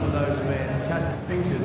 some of those fantastic pictures.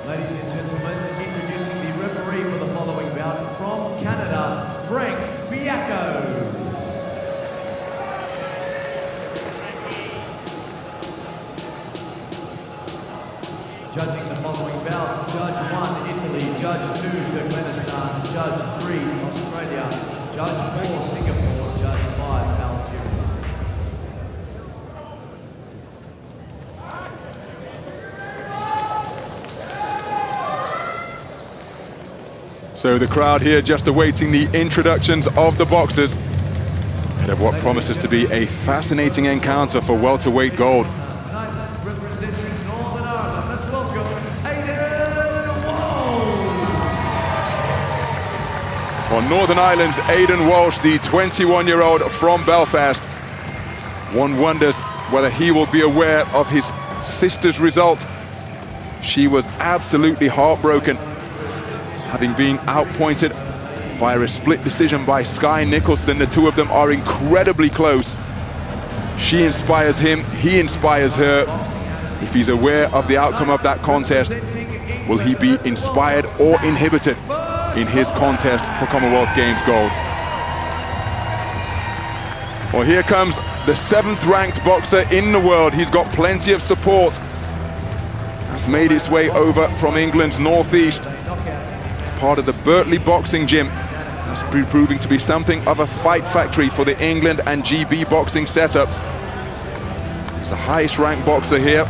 Ladies and gentlemen, introducing the referee for the following bout from Canada, Frank Fiacco. Judging the following bout, Judge 1, Italy, Judge 2, Turkmenistan, Judge 3, Australia, Judge 4, Singapore, Judge 5, Algeria. So the crowd here just awaiting the introductions of the boxers ahead of what promises to be a fascinating encounter for welterweight gold. Representing Northern Ireland, let's welcome Aidan Walsh. On Northern Ireland's Aidan Walsh, the 21-year-old from Belfast. One wonders whether he will be aware of his sister's result. She was absolutely heartbroken, having been outpointed via a split decision by Skye Nicholson. The two of them are incredibly close. She inspires him, he inspires her. If he's aware of the outcome of that contest, will he be inspired or inhibited in his contest for Commonwealth Games gold? Well, here comes the 7th ranked boxer in the world. He's got plenty of support. Has made its way over from England's northeast. Part of the Birtley Boxing Gym. That's proving to be something of a fight factory for the England and GB boxing setups. He's the highest ranked boxer here.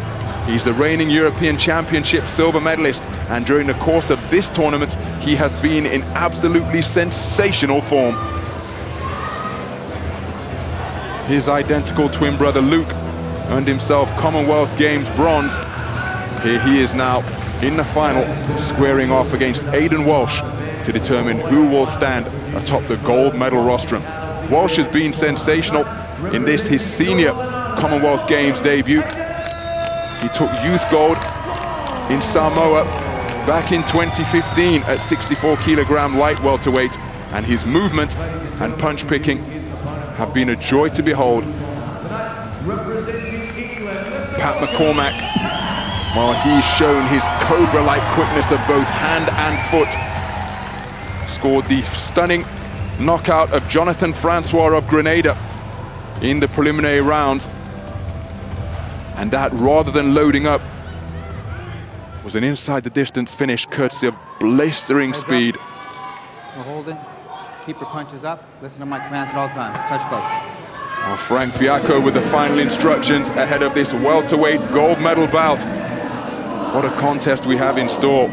He's the reigning European Championship silver medalist, and during the course of this tournament he has been in absolutely sensational form. His identical twin brother Luke earned himself Commonwealth Games bronze. Here he is now in the final, squaring off against Aidan Walsh to determine who will stand atop the gold medal rostrum. Walsh has been sensational in this, his senior Commonwealth Games debut. He took youth gold in Samoa back in 2015 at 64 kilogram light welterweight, and his movement and punch picking have been a joy to behold. Pat McCormack, well, he's shown his cobra-like quickness of both hand and foot. Scored the stunning knockout of Jonathan Francois of Grenada in the preliminary rounds. And that, rather than loading up, was an inside the distance finish courtesy of blistering speed. We're holding. Keep your punches up. Listen to my commands at all times. Touch close. Well, Frank Fiacco with the final instructions ahead of this welterweight gold medal bout. What a contest we have in store.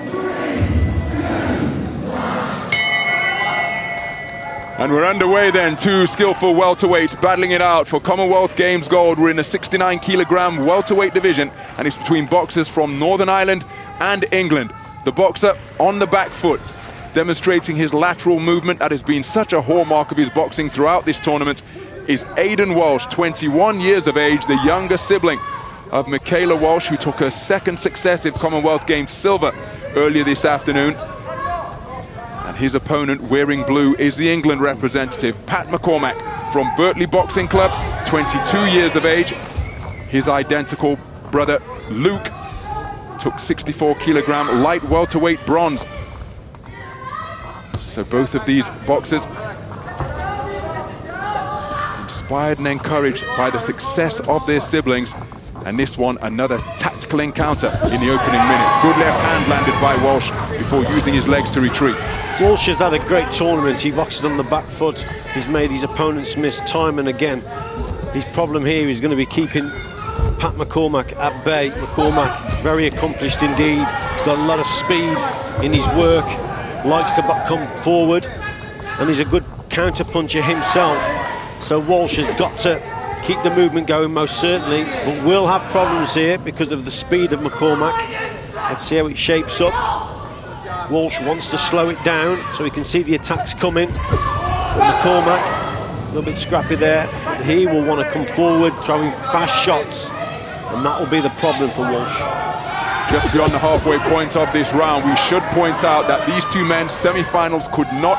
And we're underway then. Two skillful welterweights battling it out for Commonwealth Games gold. We're in the 69 kilogram welterweight division, and it's between boxers from Northern Ireland and England. The boxer on the back foot, demonstrating his lateral movement that has been such a hallmark of his boxing throughout this tournament, is Aidan Walsh, 21 years of age, the younger sibling of Michaela Walsh, who took her second successive Commonwealth Games silver earlier this afternoon. And his opponent, wearing blue, is the England representative, Pat McCormack, from Birtley Boxing Club, 22 years of age. His identical brother, Luke, took 64 kilogram light welterweight bronze. So both of these boxers inspired and encouraged by the success of their siblings. And this one, another tactical encounter in the opening minute. Good left hand landed by Walsh before using his legs to retreat. Walsh has had a great tournament. He boxes on the back foot. He's made his opponents miss time and again. His problem here is going to be keeping Pat McCormack at bay. McCormack, very accomplished indeed. Got a lot of speed in his work. Likes to come forward. And he's a good counter-puncher himself. So Walsh has got to keep the movement going, most certainly. But will have problems here because of the speed of McCormack. Let's see how it shapes up. Walsh wants to slow it down so he can see the attacks coming. McCormack, a little bit scrappy there, but he will want to come forward, throwing fast shots, and that will be the problem for Walsh. Just beyond the halfway point of this round, we should point out that these two men's semi-finals could not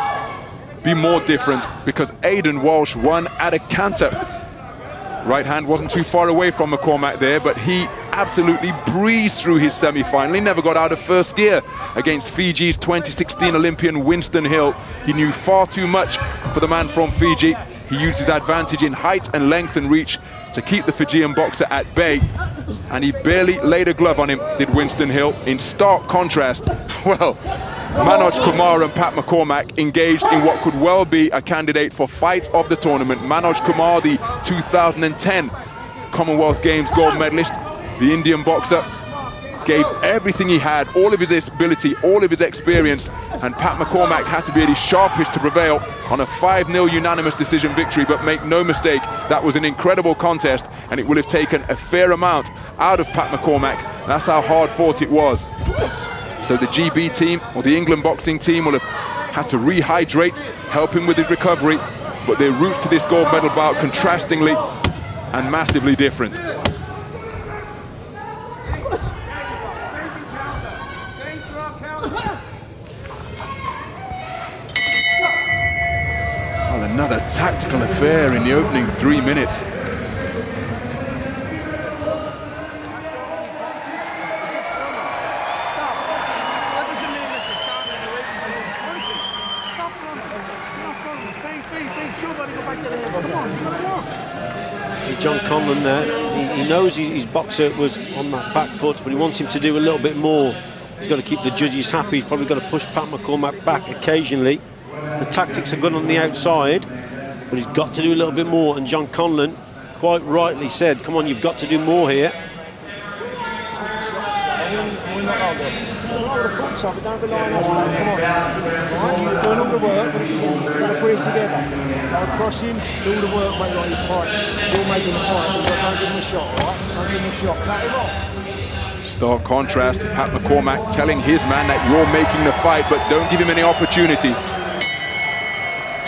be more different because Aidan Walsh won at a canter. Right hand wasn't too far away from McCormack there, but he absolutely breezed through his semi-final. He never got out of first gear against Fiji's 2016 Olympian Winston Hill. He knew far too much for the man from Fiji. He used his advantage in height and length and reach to keep the Fijian boxer at bay, and he barely laid a glove on him, did Winston Hill. In stark contrast, well, Manoj Kumar and Pat McCormack engaged in what could well be a candidate for fight of the tournament. Manoj Kumar, the 2010 Commonwealth Games gold medalist, the Indian boxer, gave everything he had, all of his ability, all of his experience, and Pat McCormack had to be at his sharpest to prevail on a 5-0 unanimous decision victory. But make no mistake, that was an incredible contest, and it will have taken a fair amount out of Pat McCormack. That's how hard fought it was. So the GB team, or the England boxing team, will have had to rehydrate, help him with his recovery, but their route to this gold medal bout contrastingly and massively different. Well, another tactical affair in the opening 3 minutes. John Conlon there, he knows his boxer was on that back foot, but he wants him to do a little bit more. He's got to keep the judges happy. He's probably got to push Pat McCormack back occasionally. The tactics are good on the outside, but he's got to do a little bit more. And John Conlon quite rightly said, come on, you've got to do more here. Cross him, do the work, mate, like you fight. You're making the fight, but don't give him a shot, alright? Don't give him a shot, cut him off. Stark contrast, Pat McCormack telling his man that you're making the fight, but don't give him any opportunities.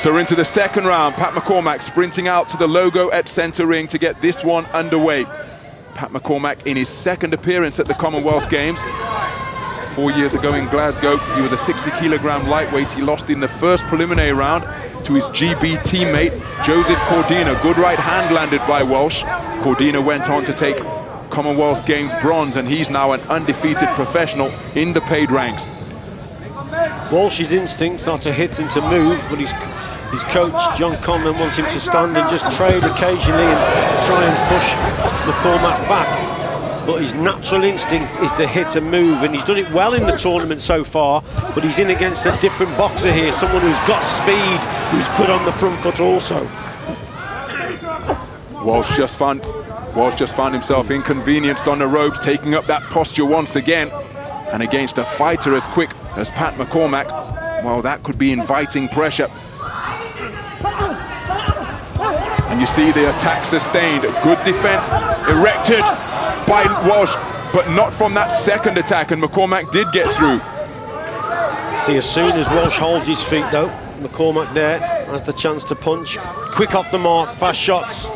So we're into the second round. Pat McCormack sprinting out to the logo at centre ring to get this one underway. Pat McCormack in his second appearance at the Commonwealth Games. 4 years ago in Glasgow, he was a 60-kilogram lightweight. He lost in the first preliminary round to his GB teammate, Joseph Cordina. Good right hand landed by Walsh. Cordina went on to take Commonwealth Games bronze, and he's now an undefeated professional in the paid ranks. Walsh's instincts are to hit and to move, but his coach, John Conlon, wants him to stand and just trade occasionally and try and push McCormack back. But his natural instinct is to hit and move, and he's done it well in the tournament so far, but he's in against a different boxer here, someone who's got speed, who's good on the front foot also. Walsh just found himself inconvenienced on the ropes, taking up that posture once again. And against a fighter as quick as Pat McCormack, well, that could be inviting pressure. And you see the attack sustained. Good defense erected by Walsh, but not from that second attack, and McCormack did get through. See, as soon as Walsh holds his feet though, McCormack there has the chance to punch. Quick off the mark, fast shots.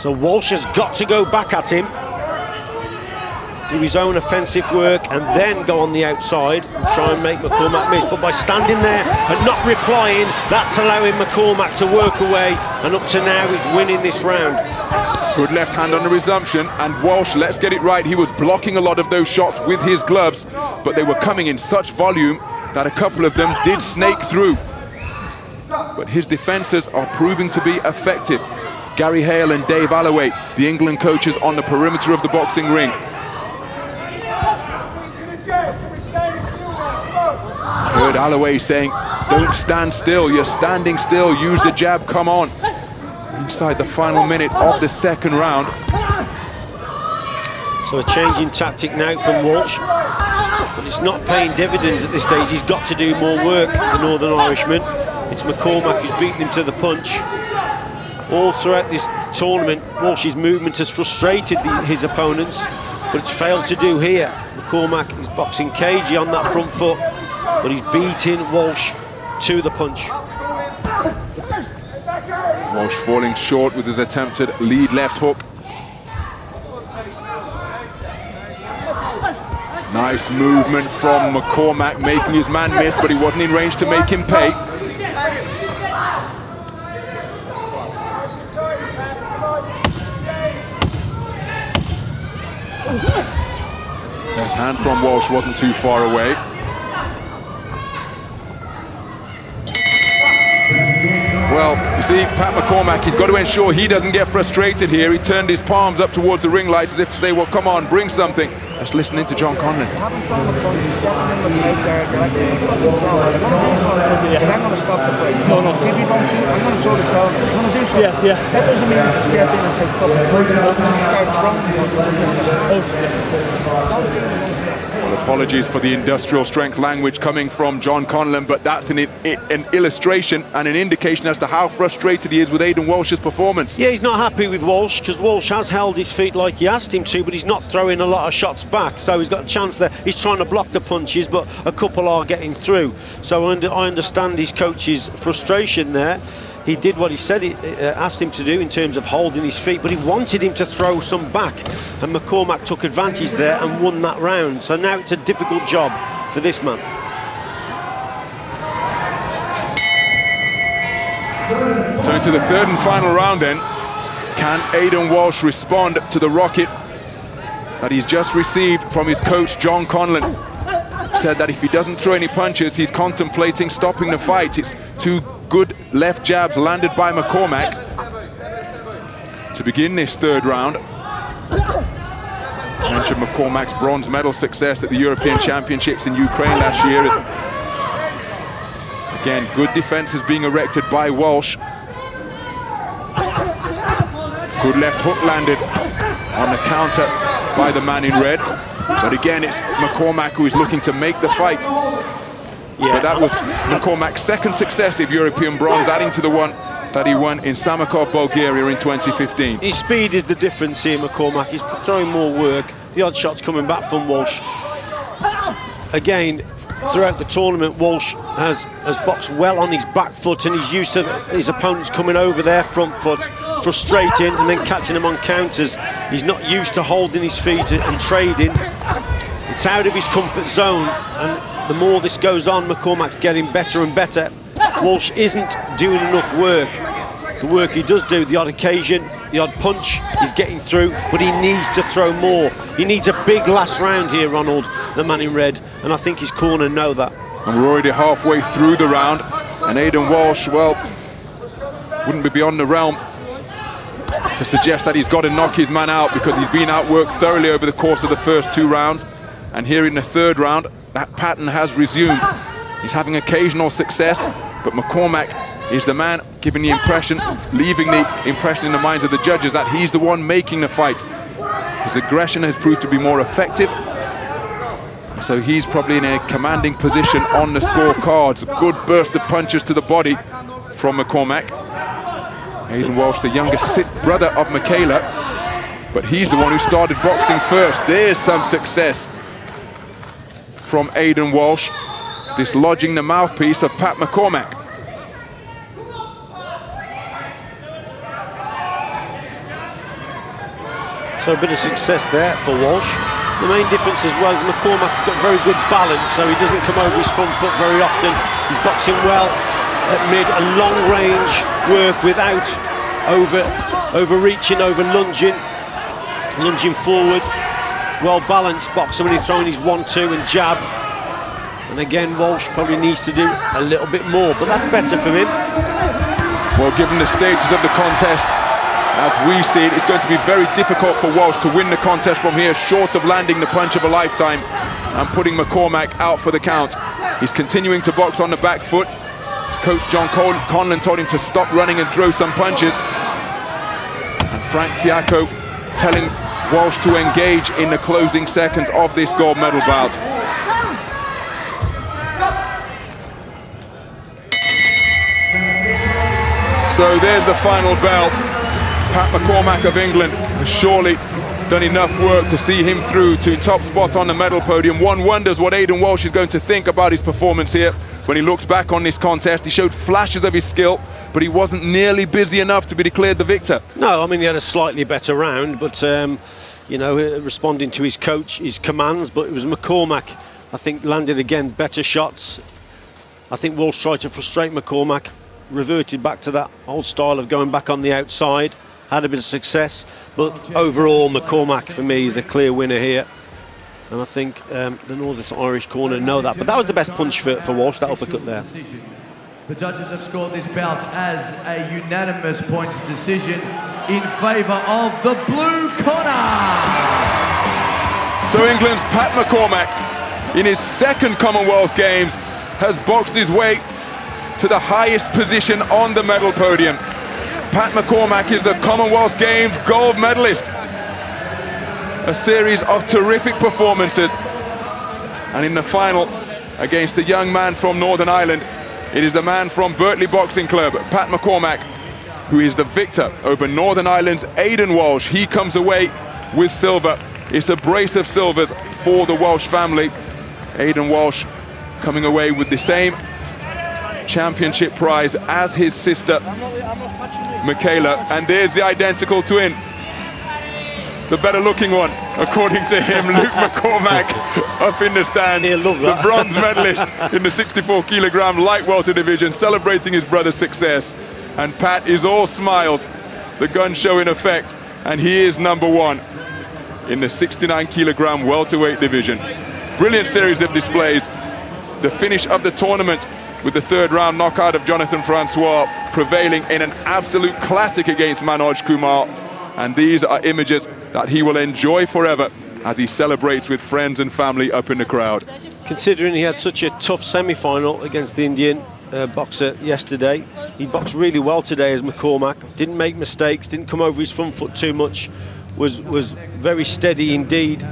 So Walsh has got to go back at him, do his own offensive work, and then go on the outside and try and make McCormack miss. But by standing there and not replying, that's allowing McCormack to work away, and up to now he's winning this round. Good left hand on the resumption, and Walsh, let's get it right, he was blocking a lot of those shots with his gloves, but they were coming in such volume that a couple of them did snake through. But his defences are proving to be effective. Gary Hale and Dave Alloway, the England coaches, on the perimeter of the boxing ring. Heard Alloway saying, don't stand still, you're standing still, use the jab, come on. Inside the final minute of the second round. So a change in tactic now from Walsh, but it's not paying dividends at this stage. He's got to do more work, the Northern Irishman. It's McCormack who's beaten him to the punch. All throughout this tournament, Walsh's movement has frustrated his opponents, but it's failed to do here. McCormack is boxing cagey on that front foot, but he's beating Walsh to the punch. Walsh falling short with his attempted lead left hook. Nice movement from McCormack, making his man miss, but he wasn't in range to make him pay. Left hand from Walsh wasn't too far away. Well, you see, Pat McCormack, he's got to ensure he doesn't get frustrated here. He turned his palms up towards the ring lights as if to say, well, come on, bring something. Let's listen in to John Conlon. I'm going to stop the fight. No, see if you don't shoot, I'm going to throw the crowd. I'm going to do something. Yeah. That doesn't mean to step in and take fucking start throwing. Well, apologies for the industrial strength language coming from John Conlon, but that's an illustration and an indication as to how frustrated he is with Aidan Walsh's performance. Yeah, he's not happy with Walsh, because Walsh has held his feet like he asked him to, but he's not throwing a lot of shots back, so he's got a chance there. He's trying to block the punches, but a couple are getting through. So I understand his coach's frustration there. He did what he said he asked him to do in terms of holding his feet, but he wanted him to throw some back, and McCormack took advantage there and won that round. So now it's a difficult job for this man. So into the third and final round then. Can Aidan Walsh respond to the rocket that he's just received from his coach John Conlon? Said that if he doesn't throw any punches, he's contemplating stopping the fight. It's two good left jabs landed by McCormack to begin this third round. I mentioned McCormack's bronze medal success at the European Championships in Ukraine last year. Again, good defense is being erected by Walsh. Good left hook landed on the counter by the man in red. But again, it's McCormack who is looking to make the fight. Yeah. But that was McCormack's second successive European bronze, adding to the one that he won in Samakov, Bulgaria in 2015. His speed is the difference here, McCormack. He's throwing more work. The odd shot's coming back from Walsh. Again, throughout the tournament, Walsh has boxed well on his back foot, and he's used to his opponents coming over their front foot, frustrating and then catching them on counters. He's not used to holding his feet and trading. It's out of his comfort zone, and the more this goes on, McCormack's getting better and better. Walsh isn't doing enough work. The work he does do, the odd occasion, the odd punch, he's getting through, but he needs to throw more. He needs a big last round here, Ronald, the man in red, and I think his corner know that. And we're already halfway through the round, and Aidan Walsh, well, wouldn't be beyond the realm to suggest that he's got to knock his man out, because he's been outworked thoroughly over the course of the first two rounds. And here in the third round, that pattern has resumed. He's having occasional success, but McCormack is the man giving the impression, leaving the impression in the minds of the judges that he's the one making the fight. His aggression has proved to be more effective, so he's probably in a commanding position on the scorecards. A good burst of punches to the body from McCormack. Aidan Walsh, the younger brother of Michaela, but he's the one who started boxing first. There's some success from Aidan Walsh, dislodging the mouthpiece of Pat McCormack. So a bit of success there for Walsh. The main difference as well is McCormack's got very good balance, so he doesn't come over his front foot very often. He's boxing well at mid and long range work without overreaching, over lunging forward. Well balanced boxer when he's throwing his 1-2 and jab. And again, Walsh probably needs to do a little bit more, but that's better for him. Well, given the status of the contest, as we see it, it's going to be very difficult for Walsh to win the contest from here, short of landing the punch of a lifetime and putting McCormack out for the count. He's continuing to box on the back foot. His coach John Conlon told him to stop running and throw some punches. And Frank Fiacco telling Walsh to engage in the closing seconds of this gold medal bout. So there's the final bell. Pat McCormack of England has surely done enough work to see him through to top spot on the medal podium. One wonders what Aidan Walsh is going to think about his performance here when he looks back on this contest. He showed flashes of his skill, but he wasn't nearly busy enough to be declared the victor. No, I mean, he had a slightly better round, but, you know, responding to his coach, his commands, but it was McCormack, I think, landed again better shots. I think Walsh tried to frustrate McCormack, reverted back to that old style of going back on the outside, had a bit of success, but overall McCormack for me is a clear winner here, and I think the Northern Irish corner know that. But that was the best punch for Walsh, that uppercut there. The judges have scored this bout as a unanimous points decision in favour of the blue corner. So England's Pat McCormack, in his second Commonwealth Games, has boxed his way to the highest position on the medal podium. Pat McCormack is the Commonwealth Games gold medalist. A series of terrific performances. And in the final, against the young man from Northern Ireland, it is the man from Birtley Boxing Club, Pat McCormack, who is the victor over Northern Ireland's Aidan Walsh. He comes away with silver. It's a brace of silvers for the Walsh family. Aidan Walsh coming away with the same championship prize as his sister Michaela, and there's the identical twin, the better looking one according to him, Luke McCormack, up in the stands, the bronze medalist in the 64 kilogram light welter division, celebrating his brother's success. And Pat is all smiles, the gun show in effect, and he is number one in the 69 kilogram welterweight division. Brilliant series of displays. The finish of the tournament with the third round knockout of Jonathan Francois, prevailing in an absolute classic against Manoj Kumar. And these are images that he will enjoy forever as he celebrates with friends and family up in the crowd. Considering he had such a tough semi-final against the Indian boxer yesterday, he boxed really well today as McCormack. Didn't make mistakes, didn't come over his front foot too much, was very steady indeed.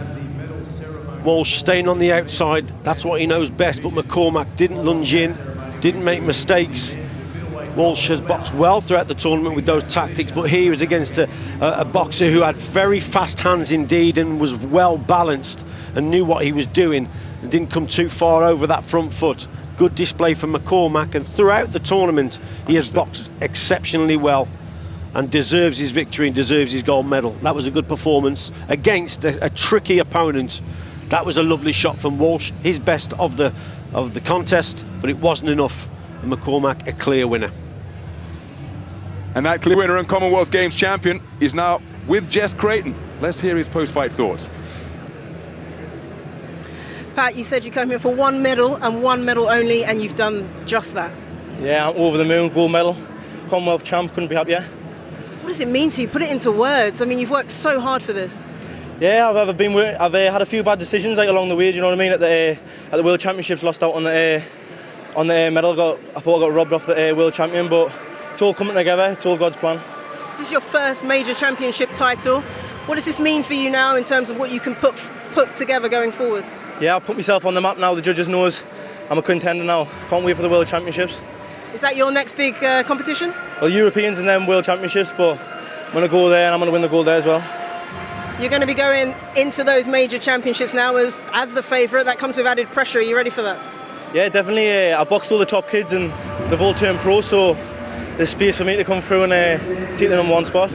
Walsh staying on the outside, that's what he knows best, but McCormack didn't lunge in, didn't make mistakes. Walsh has boxed well throughout the tournament with those tactics, but here he was against a boxer who had very fast hands indeed and was well balanced and knew what he was doing and didn't come too far over that front foot. Good display from McCormack, and throughout the tournament he has boxed exceptionally well and deserves his victory and deserves his gold medal. That was a good performance against a tricky opponent. That was a lovely shot from Walsh, his best of the contest, but it wasn't enough. And McCormack, a clear winner. And that clear winner and Commonwealth Games champion is now with Jess Creighton. Let's hear his post-fight thoughts. Pat, you said you came here for one medal and one medal only, and you've done just that. Yeah, I'm over the moon, gold medal, Commonwealth champ, couldn't be happier. What does it mean to you? Put it into words. I mean, you've worked so hard for this. Yeah, I've had a few bad decisions like along the way. Do you know what I mean? At the World Championships, lost out on the medal. I thought I got robbed off the World Champion, but it's all coming together. It's all God's plan. This is your first major championship title. What does this mean for you now in terms of what you can put together going forward? Yeah, I've put myself on the map now. The judges knows I'm a contender now. Can't wait for the World Championships. Is that your next big competition? Well, Europeans and then World Championships, but I'm going to go there and I'm going to win the gold there as well. You're going to be going into those major championships now as the favourite. That comes with added pressure. Are you ready for that? Yeah, definitely. I boxed all the top kids and they've all turned pro, so there's space for me to come through and take the number one spot.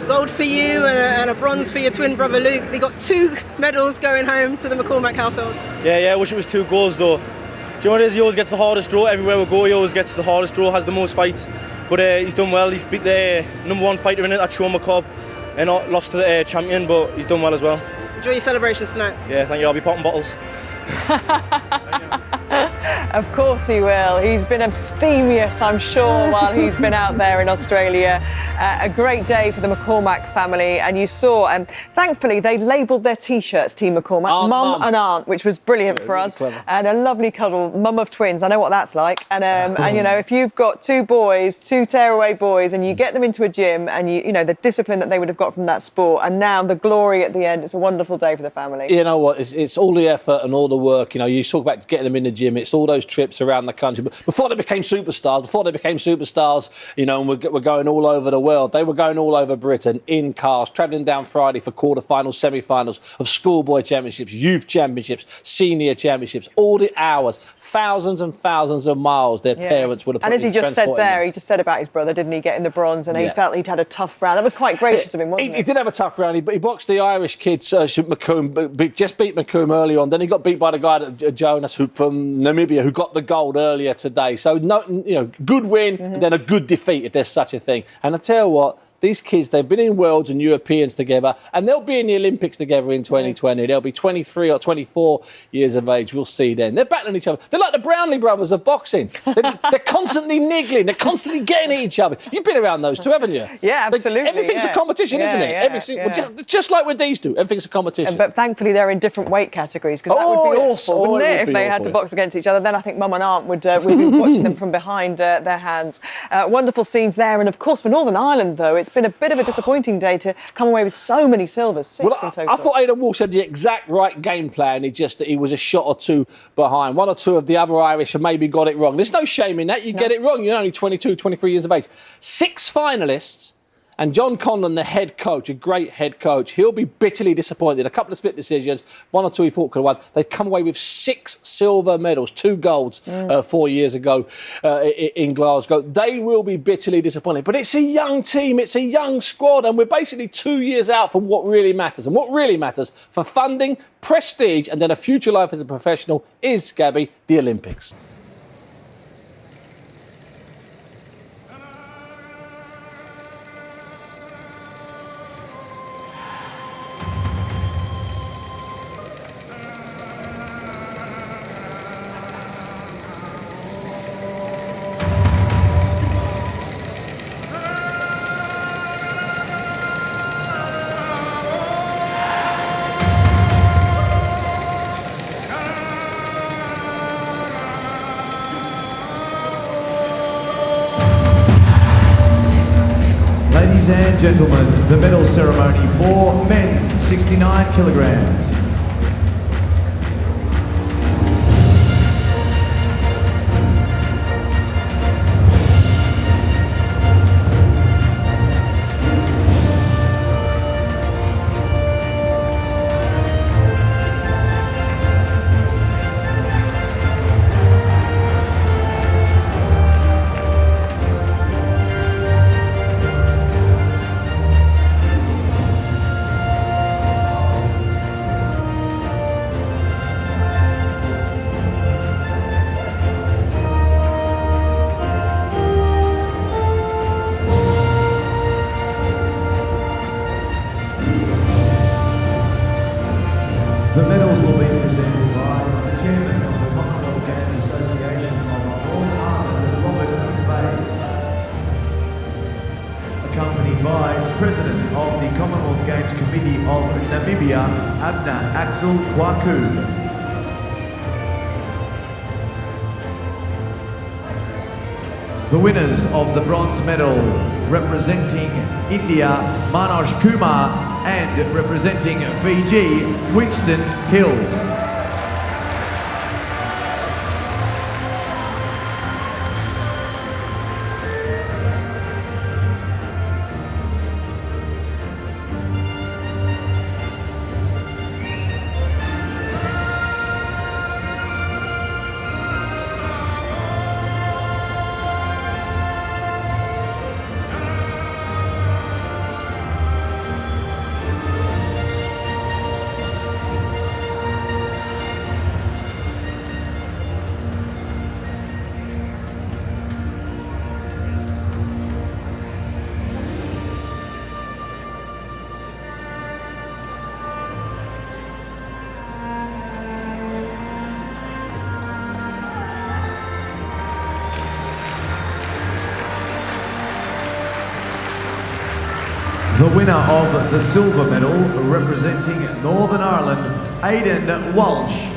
Gold for you and a bronze for your twin brother Luke. They got 2 medals going home to the McCormack household. Yeah, I wish it was 2 golds though. Do you know what it is? He always gets the hardest draw. Everywhere we go, he always gets the hardest draw, has the most fights. But he's done well. He's beat the number 1 fighter in it, that's Sean McCobb, and lost to the champion, but he's done well as well. Enjoy your celebrations tonight. Yeah, thank you. I'll be popping bottles. Of course he will. He's been abstemious, I'm sure, while he's been out there in Australia. A great day for the McCormack family. And you saw, thankfully, they labelled their T-shirts Team McCormack, Mum and Aunt, which was brilliant for us. Clever. And a lovely cuddle, mum of twins. I know what that's like. And you know, if you've got two boys, two tearaway boys, and you get them into a gym, and you know the discipline that they would have got from that sport, and now the glory at the end, it's a wonderful day for the family. You know what? It's all the effort and all the work. You know, you talk about getting them in the gym. It's all those trips around the country. But before they became superstars, you know, and we're going all over the world. They were going all over Britain in cars, travelling down Friday for quarterfinals, semi-finals of schoolboy championships, youth championships, senior championships. All the hours, thousands and thousands of miles. Their parents would have. And as he just said there, he just said about his brother, didn't he, getting the bronze, and he felt he'd had a tough round. That was quite gracious of him, wasn't it? He did have a tough round. He boxed the Irish kid, McComb, just beat McComb early on. Then he got beat by the guy Jonas from Namibia, who got the gold earlier today. So, no, you know, good win, and then a good defeat, if there's such a thing. And I tell you what, these kids, they've been in Worlds and Europeans together, and they'll be in the Olympics together in 2020. They'll be 23 or 24 years of age. We'll see then. They're battling each other. They're like the Brownlee brothers of boxing. They're constantly niggling. They're constantly getting at each other. You've been around those two, haven't you? Yeah, absolutely. Everything's a competition, isn't it? Just like with these two, everything's a competition. But thankfully, they're in different weight categories, because that would be awful, wouldn't it? If they had to box against each other, then I think Mum and Aunt would be watching them from behind their hands. Wonderful scenes there. And of course, for Northern Ireland, though, it's been a bit of a disappointing day to come away with so many silvers, 6 in total. I thought Aidan Walsh had the exact right game plan. He was a shot or two behind. One or two of the other Irish have maybe got it wrong. There's no shame in that. You get it wrong. You're only 22, 23 years of age. 6 finalists. And John Conlon, the head coach, a great head coach, he'll be bitterly disappointed. A couple of split decisions, 1 or 2 he thought could have won. They've come away with 6 silver medals, 2 golds 4 years ago in Glasgow. They will be bitterly disappointed. But it's a young team, it's a young squad, and we're basically 2 years out from what really matters. And what really matters for funding, prestige, and then a future life as a professional is, Gabby, the Olympics. Ladies and gentlemen, the medal ceremony for men's 69 kilograms. The medals will be presented by the Chairman of the Commonwealth Game Association of Northern Ireland, Robert Bay, accompanied by the President of the Commonwealth Games Committee of Namibia, Abna Axel Kwaku. The winners of the bronze medal, representing India, Manoj Kumar, and representing Fiji, Winston Hill. The winner of the silver medal, representing Northern Ireland, Aidan Walsh.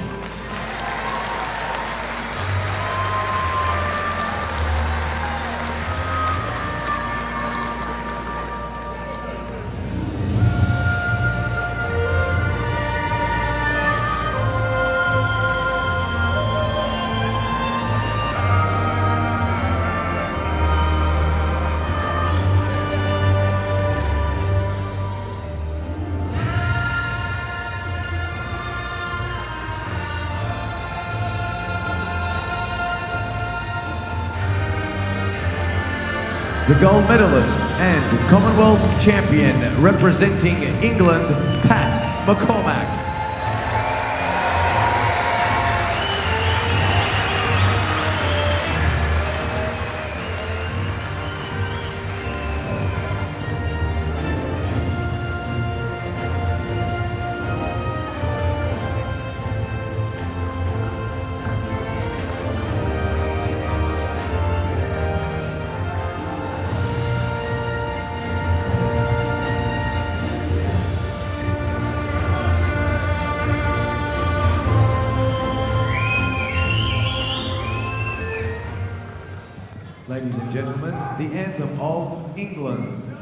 The gold medalist and Commonwealth champion, representing England, Pat McCormack. Ladies and gentlemen, the anthem of England.